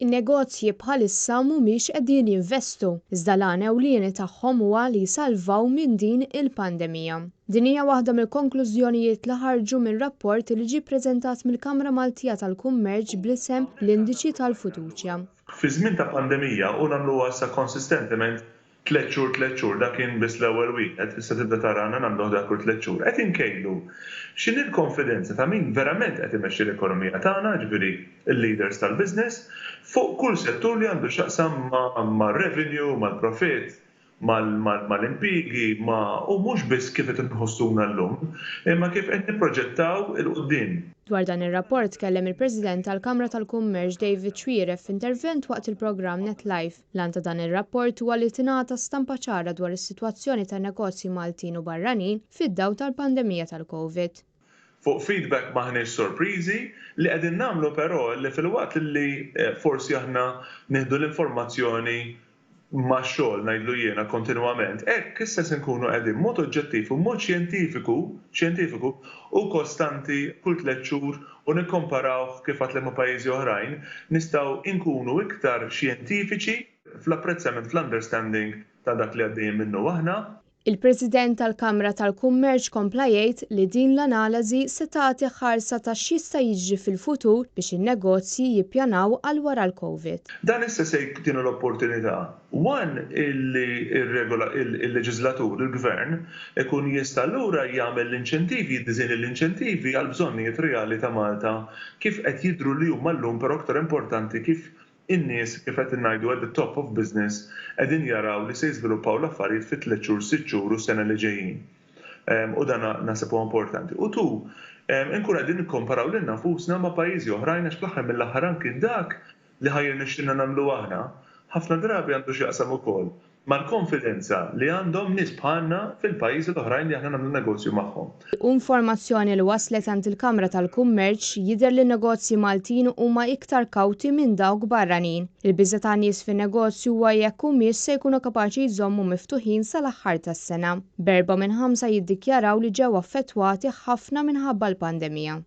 In-negozji bħalissa mhumiex qegħdin jinvestu, iżda l-għan ewlieni tagħhom huwa li jsalvaw minn din il-pandemija. Din hija waħda mill-konklużjonijiet li ħarġu minn rapport li ġie ppreżentat mill-Kamra Maltija tal-Kummerċ bl-isem l-Indiċi tal-Fiduċja. Fi żmien ta' pandemija u nagħmluha sa konsistentement 3 xhur dak kien biss l-ewwel wieħed, issa tibda tarana nagħmluh dak kull 3 xhur. Qed inkejlu x'inhi l-konfidenza ta' min verament qed imexxi l-ekonomija tagħna, ġifieri il-leaders tal-business, fuq kull settur li għandu x'aqsam mar-revenue, mal-profit, mal-impjiegi, u mhux biss kif qed inħossuna llum, imma kif qed nipproġettaw il-qudiem. Dwar dan ir-rapport kellem il-President tal-Kamra tal-Kummerċ David Twieref f'intervent waqt il-programm NetLife. Lan ta' dan ir-rapport huwa li tingħata stampa ċara dwar is-sitwazzjoni tan-negozji Maltin u barranin fid-dawl tal-pandemija tal-COVID. Fuq feedback maħniex sorpriżi li qegħdin nagħmlu però li fil-waqt li forsi aħna nieħdu l-informazzjoni ma' xogħol ngħidlu jiena kontinwament, hekk issa se nkunu qegħdin mod oġġettiv u mod xjentifiku u kostanti kull 3 xhur u nikkomparawh kif għatlem ma' pajjiżi oħrajn, nistgħu nkunu iktar xjentifiċi fl-apprezzament fl-understanding ta' dak li għaddejjin minnu aħna. Il-President tal-Kamra tal-Kummerċ kompla jgħid li din l-analiżi se tagħti ħarsa ta' x'jista' jiġri fil-futur biex in-negozji jippjanaw għal wara l-COVID. Dan issa se jkunu l-opportunità. One il-leġislatur, il-gvern, ikun jista' allura jagħmel l-inċentivi, jiddiżin l-inċentivi għal bżonnijiet reali ta' Malta kif qed jidhru li huma llum però aktar importanti kif in-nies kif qed ngħidu at the top of business qegħdin jaraw li se jiżviluppaw l-affarijiet fi 3 xhur, 6 xhur u s-sena li ġejjin. U dan naħseb huwa importanti. U nkun qegħdin nikkomparaw lil nafusna ma' pajjiżi oħrajn għax fl-aħħar mill-aħħar anki dak li ħajjer nixtieqna nagħmlu aħna ħafna drabi għandu x'jaqsam ukoll mal-konfidenza li għandhom nies bħalna fil-pajjiżi l-oħrajn li aħna nagħmlu negozju magħhom. Informazzjoni li waslet għand il-Kamra tal-Kummerċ jidher li n-negozji Maltin huma iktar kawti minn dawk barranin. Il-biża' ta' nies fin-negozju huwa jekk humiex se jkunu kapaċi jżommu miftuħin sal-aħħar tas-sena. 4 minn 5 jiddikjaraw li ġew affettwati ħafna minħabba l-pandemija.